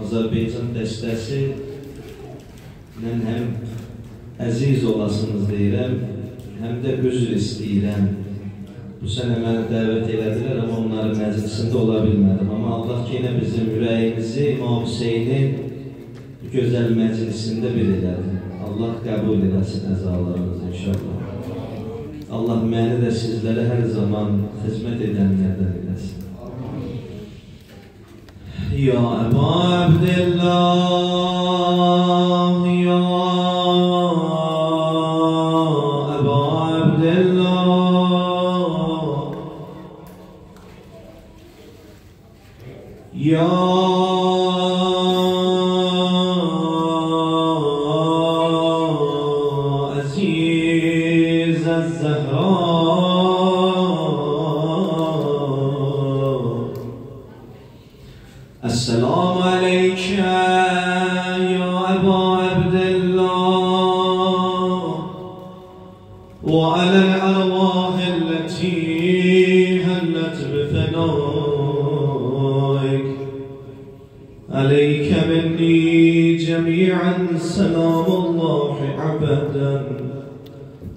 Azərbaycan dəstəsi mən həm əziz olasınız deyirəm, həm də üzr istəyirəm. Bu sənə məni dəvət elədilər, amma onların məclisində ola bilmədim. Amma Allah ki, yenə bizim ürəyimizi İmam Hüseynin bu gözəl məclisində bir elədi. Allah qəbul eləsin əzalarımızı inşallah. Allah məni də sizlərə hər zaman xidmət edənlərdən eləsin. Ya Əbu Abdillah, Ya Əbu Abdillah, Ya Aziz el-Zahra, السلام عليك يا أبا عبد الله وعلى الأرواح التي هلت بفنائك عليك مني جميعا سلام الله أبدا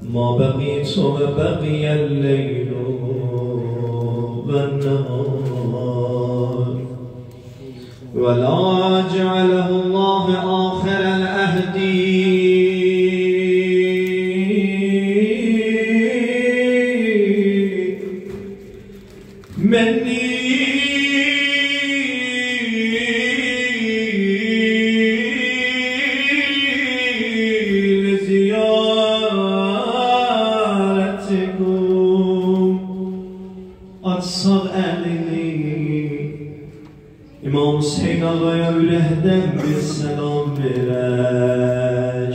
ما بقيت وبقي الليل والنهار ولا جعله الله آخر العهد مني لزيارتكم أتصل أهلي İmam Hüseyin ağaya ürəkdən bir selam verək.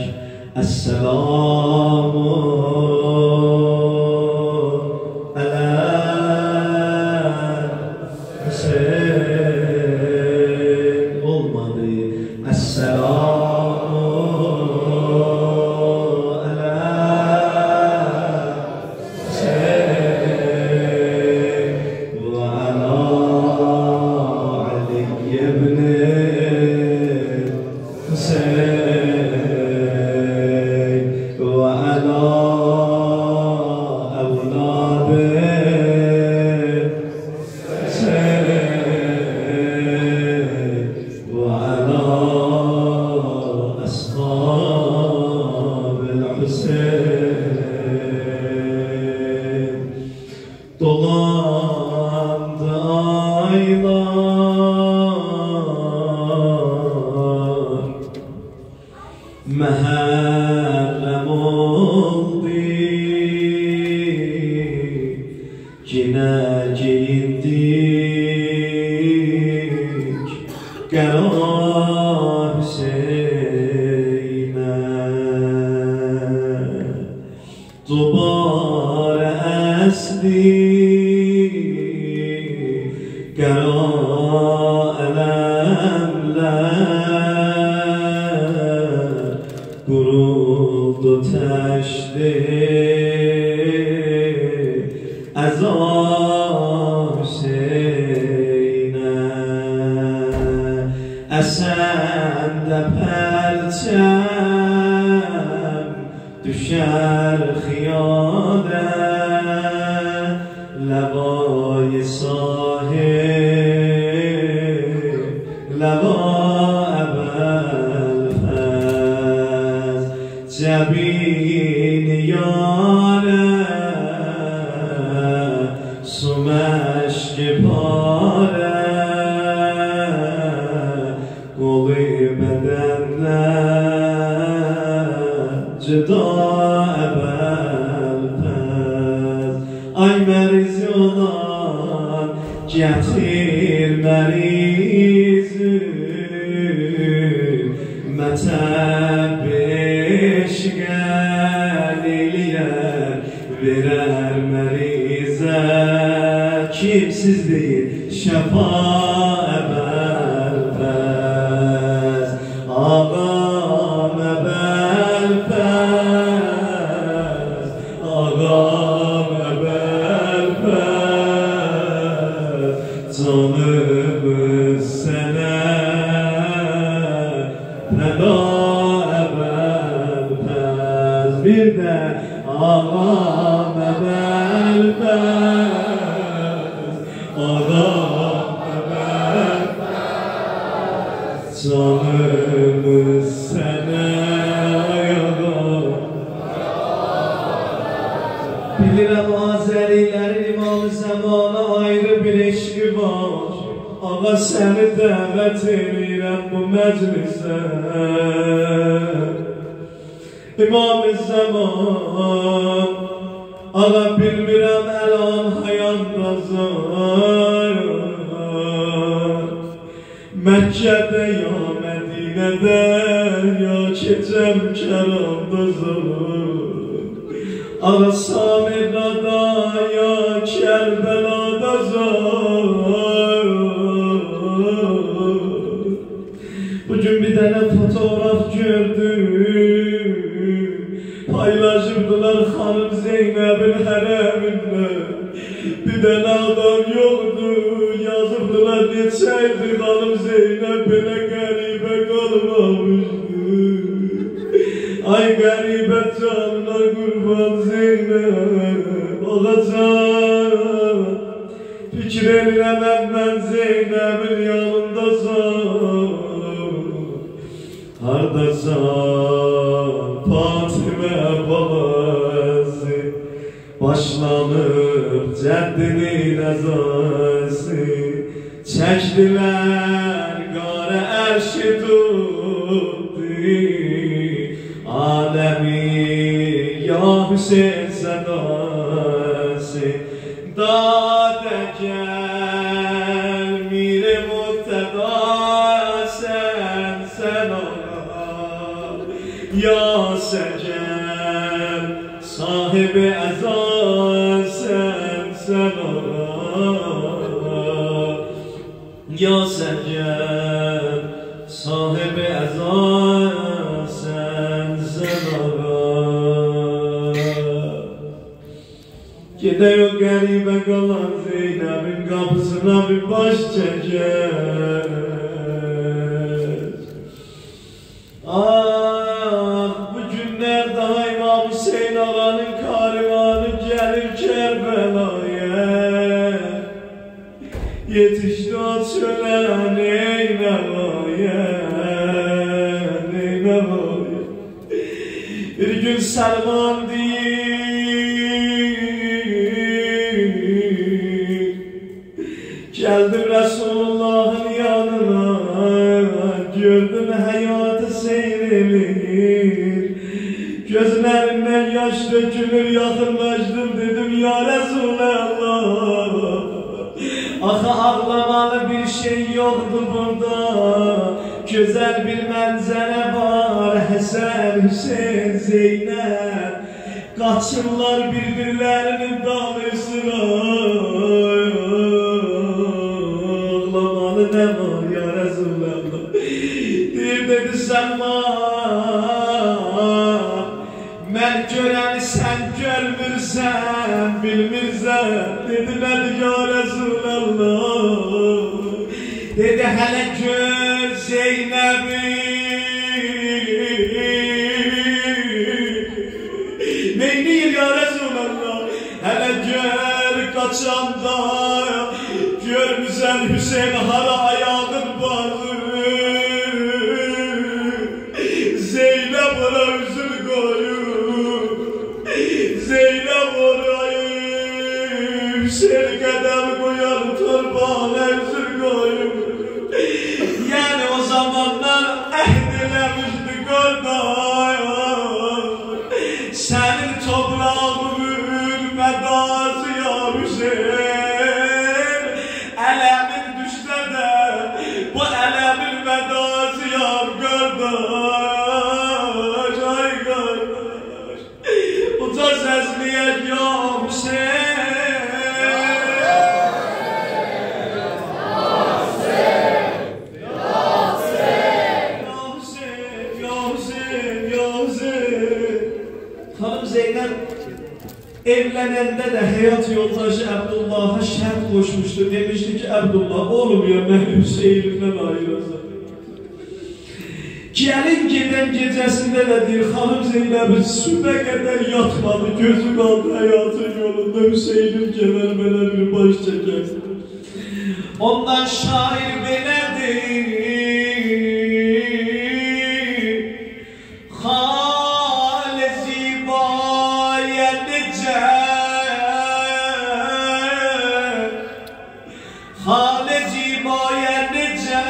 Esselamu alə Hüseyin olmadı. Esselamu alə Hüseyin və alə ابن حسين وعلى أولاد حسين وعلى أصحاب الحسين طلعت أيضا محرم oldu yine giyindik Qərar Hüseynə Dubara əsdi Qərar ələmlər Quruldu təşdi Əza Hüseynə Əsəndə pərçəm Düşər xiyadə Ləvay sahib Ləva əvvəl Cəbin yare Suməşk pare Qoli bədənlər Cüda əvvəl pəz Ay məriz olan Gətir mərizi Mətəb eşqəl eləyər Verər mərizə kimsiz değil şefaat belfez ağam belfez ağam belfez canımız sene feda belfez bir de ağam belfez ağam belfez canımız sene bilirəm Azərilərin imam zamana ayrı bir eşqi var ağa səni dəvət edirəm bu məclisə imam zaman ağa bilmirəm əlan həyatdasan Məkkədə ya Mədinədə ya keçəm kəramdasan ağa Samirada ya Kərbəladasan bugün bir dənə fotoğraf gördüm paylaşırdılar Xanım Zeynəbin hərəmində bir dənə adam yoktu yazırdılar neçəydi Xanım Zeynəb belə qəribə qalmamışdı ay qəribə canına qurban Zeynəb olacaq fikir edirəm mən Zeynəbin yanındasam hardasan Fatimə babası başlanıb cəddinin əzası çəkdilər qara ərşi tutdu aləmi ya Hüseyin sədası dadə gəl miri muqtada sən ya Səcəl sahibi əzan sən ya Səcəl sahibi əzan sən gedək o qəribə qalan Zeynəbin qapısına bir baş çəkər bu günlər daha İmam Hüseyin ağanın karivanı gəlir Kərbəlaya yetişdi o çölə neynəvaya bir gün Səlman deyir gəldim Resulullah'ın yanına gördüm hayatı seyrelir gözlerinden yaş dökülür yakınlaştım dedim ya Resulallah aha ağlamalı bir şey yoktu burada güzel bir mənzərə var Həsən, Hüseyin, Zeynəb qaçırlar birbirlərinin dalısına ağlamalı nə var ya Resulallah deyir dedi Səlman mən görəni sən görmürsən bilmirsən dedi nədir ya Resulallah dedi hələ gör Zeynəbi neyniyir ya Resulallah hələ gör qaçanda görmüsən Hüseyin hara ayağın bağır Zeynəb ona üzül qoyur Zeynəb orayı Hüseyin qədəm qoyar torbağına üzül qoyur yani o zamanlar əhd eləmişdi qardaş sənin toprağın fədası ya Hüseyin ələmin düşsə də bu ələmin fədası ya qardaş ay qardaş uca səsliyək ya Hüseyin evlənəndə də həyat yoldaşı Əbdullah'a şərt qoşmuşdu. Demişdi ki, Əbdullah, oğlum ya, mən Hüseynindən ayıracaq. Gəlin gedən gecəsində də deyir, xanım Zeynəbi sübhə qədər yatmadı, gözü qaldı həyatın yolunda, Hüseynin gələr belə bir baş çəkər. Ondan şair belədir, Xale zibaya necə, Xale zibaya necə,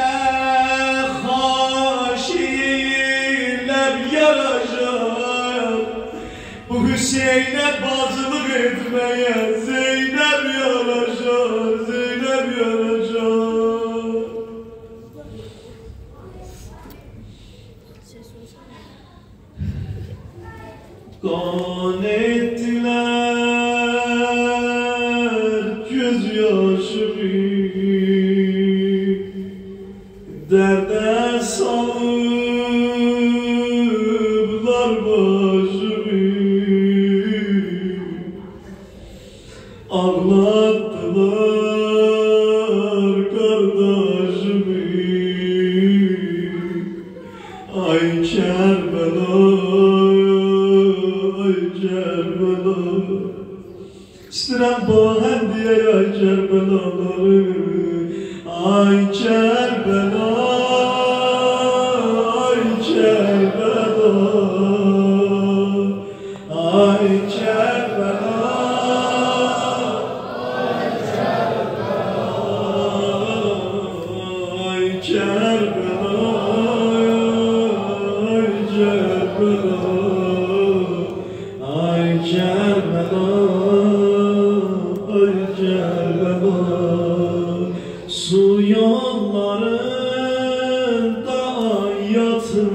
bu Hüseyin'e bacılık etmeye Zeynep yaraşar, Zeynep yaraşar. Kan ettiler gözyaşımı, derde saldılar başımı, ağlattılar kardeşimi. Ay Kerbela, ay Kerbela, İstirəm bahəm diye ay Kerbelaları. Ay Kerbela, ay Kerbela, ay Kerbela, ay Kerbela, ay Kerbela, ay Kerbela, ay Kerbela. Su yollarında yatır,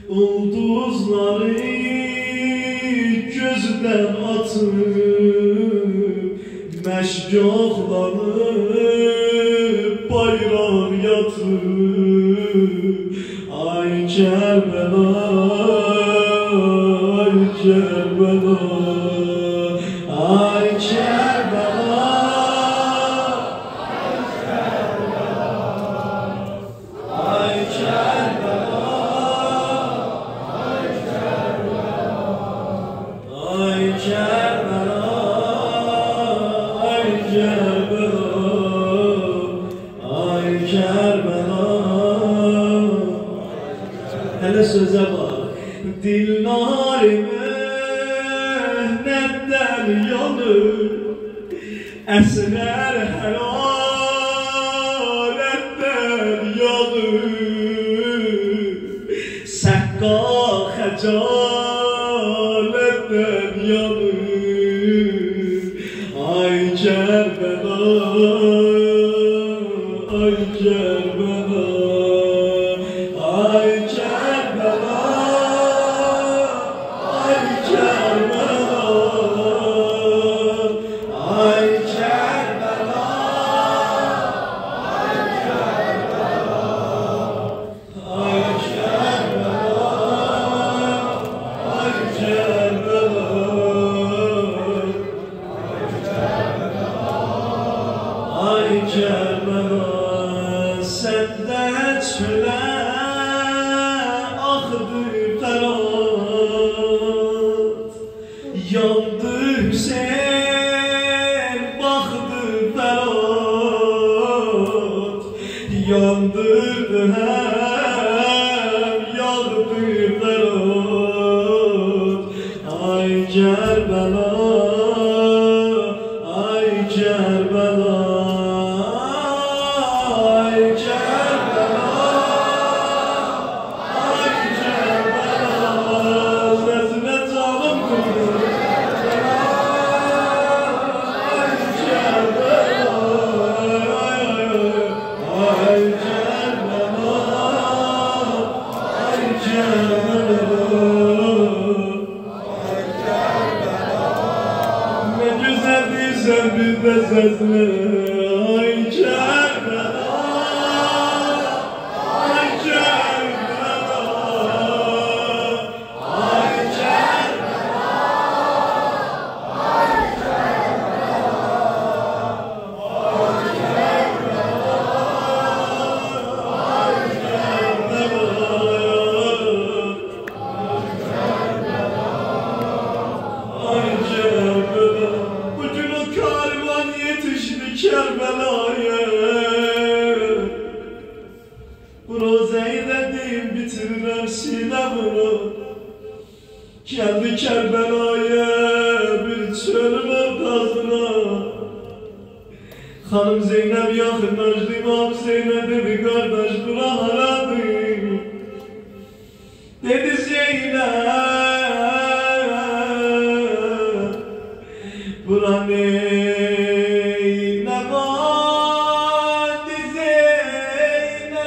ulduzları gözden atır, meşgahlanıp bayrak yatır. Ay Kerbela, ay Kerbela, ay Kerbela, ay Kerbela, ay Kerbela, ay Kerbela, ay Kerbela. Hele söze bak. Dillarime netten yanır, esrer helaletten yanır, sekka hecaletten yanır. Ay Kerbela, ay Kerbela, ay Kerbela, ay Kerbela, ay Kerbela, ay Kerbela, ay Kerbela, ay Kerbela. Senden çöle aktı Ferhat, yandı Hüseyin baktı Ferhat, yandırdı hem yaktı Ferhat. Ay Kerbela, ay Kerbela, ay Kerbela, ay Kerbela. Sesine canım kızım, ay Kerbela, ay Kerbela, ay Kerbela. Ne güzel değilsen bir de sesine. Ay Kerbela, ay Kerbela, ay Kerbela, Kerbela'ya. Bu rozeyi dedim bitirirem sinemini. Geldi Kerbela'ya bir çölün ortasına. Hanım Zeynep yakınlaştı, İmam Zeynep dedi kardeş bura haradır. Dedi Zeynep bura ne vardı Zeynep,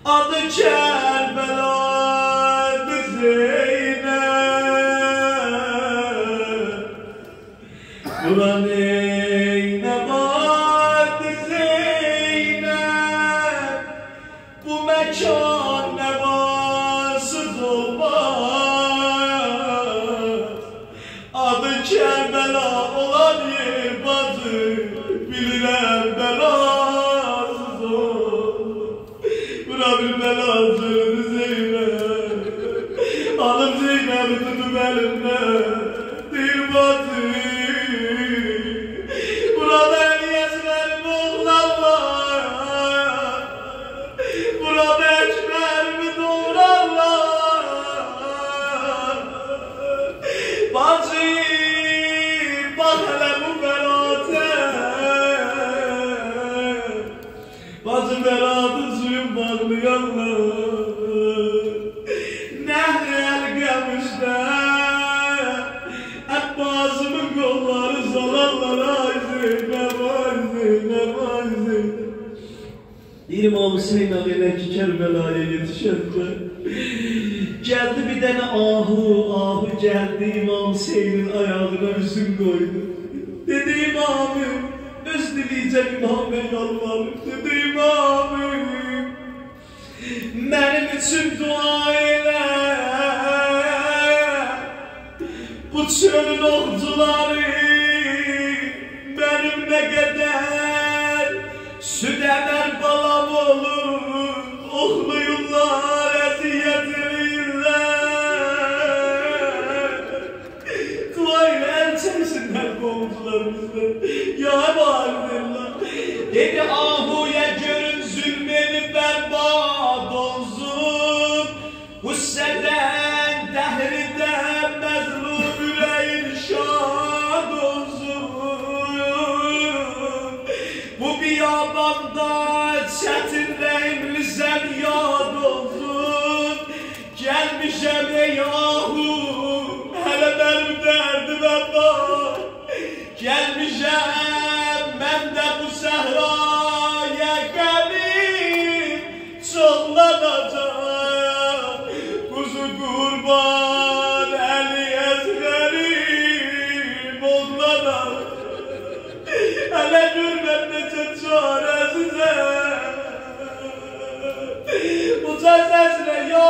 adı Kerbela'dı Zeynep. Bura ne vardı Zeynep, bu mekan nevasız olmaz. Adı Kerbela olan yer bazı bilirem belasız olmaz. Bura bir belasız Zeynep, alım Zeynep'i tutup elimden değil bazı. Bacı bak hele bu belate, bacı belatın suyun bağlayanlar, nehri el gelmişler, hep bazımın kolları salarlar. Ay Zeynep, ay Zeynep, ay Zeynep. İmam Hüseyin Ağabey Kerbela'ya yetişince geldi bir tane ahu geldi İmam Hüseyin'in ayağına üzüm koydu. Dedi İmamım, öz dileyeceğim İmam Bey yalvarım. Dedi İmamım, benim için dua eyle. Bu çölün okçuları benim ne kadar süt emer balam olur, okluyurlar, eziyet edirler. Dua ile el çeşinden kovdular bizden. Ya Validillah. Dedi ahuya görün zulmeni berbat olsun. Husseden, dehriden mezlum yüreğin şad olsun. Bu biyabanda çetin rehimli sen yad olsun. Gelmişem ey ahu, hele benim derdime bak. Gelmişem ben de bu sehraya gelip çollanacak. Kuzu kurban eli ezberim onlara. Hele gülmem nece çaresize, bu sesine ya